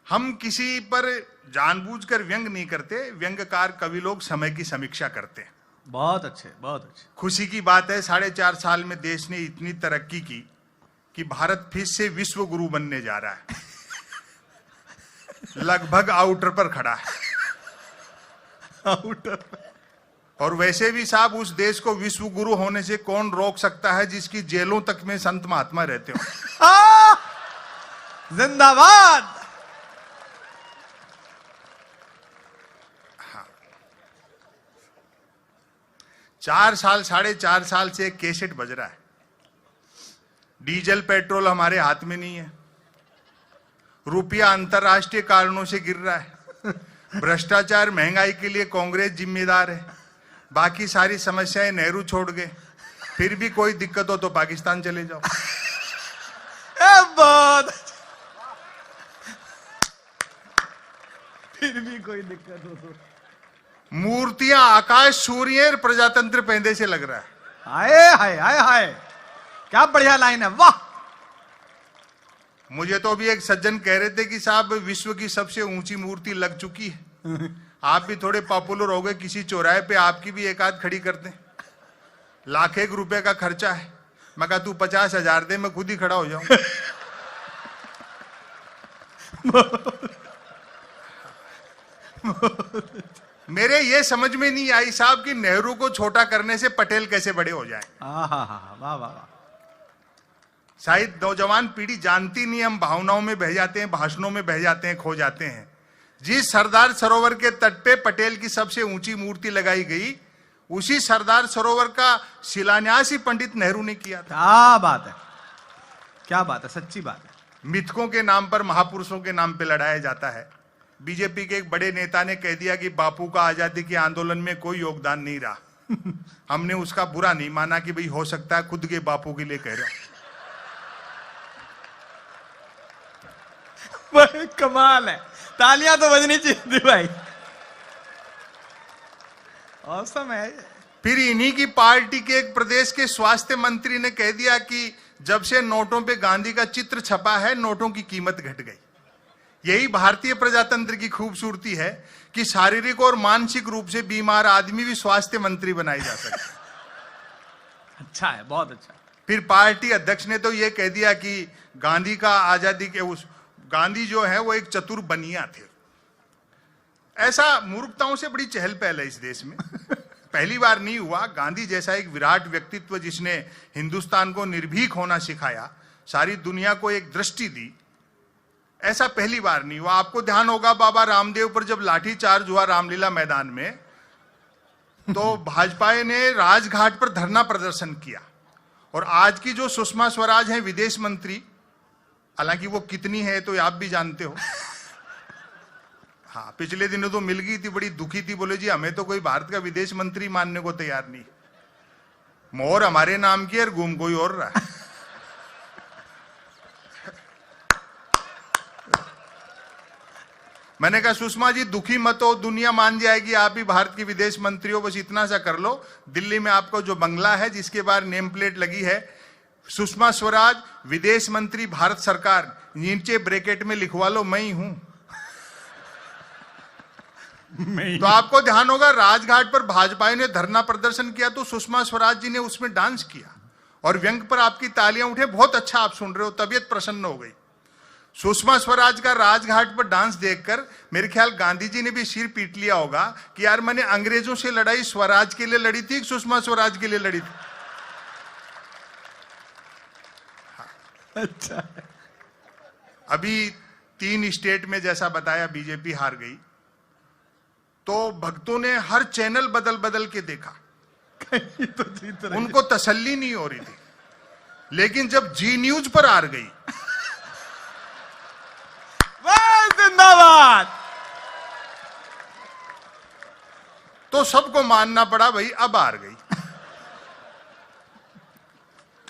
हम किसी पर जानबूझकर व्यंग नहीं करते, व्यंग्यकार कवि लोग समय की समीक्षा करते हैं। बहुत अच्छे, बहुत अच्छे। खुशी की बात है 4.5 साल में देश ने इतनी तरक्की की कि भारत फिर से विश्व गुरु बनने जा रहा है। लगभग आउटर पर खड़ा है। आउटर पर। और वैसे भी साहब उस देश को विश्व गुरु होने से कौन रोक सकता है जिसकी जेलों तक में संत महात्मा रहते हो। जिंदाबाद। हाँ। 4.5 साल से एक कैसेट बज रहा है। डीजल पेट्रोल हमारे हाथ में नहीं है, रुपया अंतरराष्ट्रीय कारणों से गिर रहा है, भ्रष्टाचार महंगाई के लिए कांग्रेस जिम्मेदार है, बाकी सारी समस्याएं नेहरू छोड़ गए, फिर भी कोई दिक्कत हो तो पाकिस्तान चले जाओ। बहुत। फिर भी कोई दिक्कत हो तो मूर्तियां आकाश सूर्य प्रजातंत्र पहले से लग रहा है। हाय हाय हाय हाय, क्या बढ़िया लाइन है, वाह। मुझे तो अभी एक सज्जन कह रहे थे कि साहब विश्व की सबसे ऊंची मूर्ति लग चुकी है, आप भी थोड़े पॉपुलर हो गए, किसी चौराहे पे आपकी भी एक आध खड़ी करते हैं, लाख रुपए का खर्चा है। मैं कहा तू 50,000 दे, मैं खुद ही खड़ा हो जाऊं। मेरे ये समझ में नहीं आई साहब कि नेहरू को छोटा करने से पटेल कैसे बड़े हो जाएं। वाह वाह वाह। शायद नौजवान पीढ़ी जानती नहीं, हम भावनाओं में बह जाते हैं, भाषणों में बह जाते हैं, खो जाते हैं। जिस सरदार सरोवर के तट पे पटेल की सबसे ऊंची मूर्ति लगाई गई, उसी सरदार सरोवर का शिलान्यास ही पंडित नेहरू ने किया था। क्या बात है, क्या बात है, सच्ची बात है। मिथकों के नाम पर, महापुरुषों के नाम पे लड़ाया जाता है। बीजेपी के एक बड़े नेता ने कह दिया कि बापू का आजादी के आंदोलन में कोई योगदान नहीं रहा। हमने उसका बुरा नहीं माना कि भाई हो सकता है खुद के बापू के लिए कह रहा हूं। कमाल है, तालियां तो बजनी चाहिए भाई, औसम है। फिर इन्हीं की पार्टी के एक प्रदेश के स्वास्थ्य मंत्री ने कह दिया कि जब से नोटों पे गांधी का चित्र छपा है, नोटों की कीमत घट गई। यही भारतीय प्रजातंत्र की खूबसूरती है कि शारीरिक और मानसिक रूप से बीमार आदमी भी स्वास्थ्य मंत्री बनाई जा सकता है। अच्छा है, बहुत अच्छा। फिर पार्टी अध्यक्ष ने तो यह कह दिया कि गांधी का आजादी के उस गांधी जो है वो एक चतुर बनिया थे। ऐसा मूर्खताओं से बड़ी चहल पहल है इस देश में। पहली बार नहीं हुआ, गांधी जैसा एक विराट व्यक्तित्व जिसने हिंदुस्तान को निर्भीक होना सिखाया, सारी दुनिया को एक दृष्टि दी, ऐसा पहली बार नहीं हुआ। आपको ध्यान होगा बाबा रामदेव पर जब लाठीचार्ज हुआ रामलीला मैदान में, तो भाजपा ने राजघाट पर धरना प्रदर्शन किया। और आज की जो सुषमा स्वराज हैं विदेश मंत्री, हालांकि वो कितनी है तो आप भी जानते हो। हाँ, पिछले दिनों तो मिल गई थी, बड़ी दुखी थी, बोले जी हमें तो कोई भारत का विदेश मंत्री मानने को तैयार नहीं, मोहर हमारे नाम की और घूम कोई और रहा है। मैंने कहा सुषमा जी दुखी मत हो, दुनिया मान जाएगी, आप भी भारत की विदेश मंत्री हो, बस इतना सा कर लो। दिल्ली में आपको जो बंगला है जिसके बाहर नेम प्लेट लगी है सुषमा स्वराज विदेश मंत्री भारत सरकार, नीचे ब्रैकेट में लिखवा लो मैं ही हूं। तो आपको ध्यान होगा राजघाट पर भाजपा ने धरना प्रदर्शन किया तो सुषमा स्वराज जी ने उसमें डांस किया और व्यंग पर आपकी तालियां उठे। बहुत अच्छा आप सुन रहे हो, तबीयत प्रसन्न हो गई। सुषमा स्वराज का राजघाट पर डांस देखकर मेरे ख्याल गांधी जी ने भी सिर पीट लिया होगा कि यार मैंने अंग्रेजों से लड़ाई स्वराज के लिए लड़ी थी, सुषमा स्वराज के लिए लड़ी थी। अच्छा, अभी 3 स्टेट में जैसा बताया बीजेपी हार गई, तो भक्तों ने हर चैनल बदल बदल के देखा, तो जीत रही। उनको तसल्ली नहीं हो रही थी। लेकिन जब जी न्यूज पर हार गई, जिंदाबाद, तो सबको मानना पड़ा भाई अब हार गई।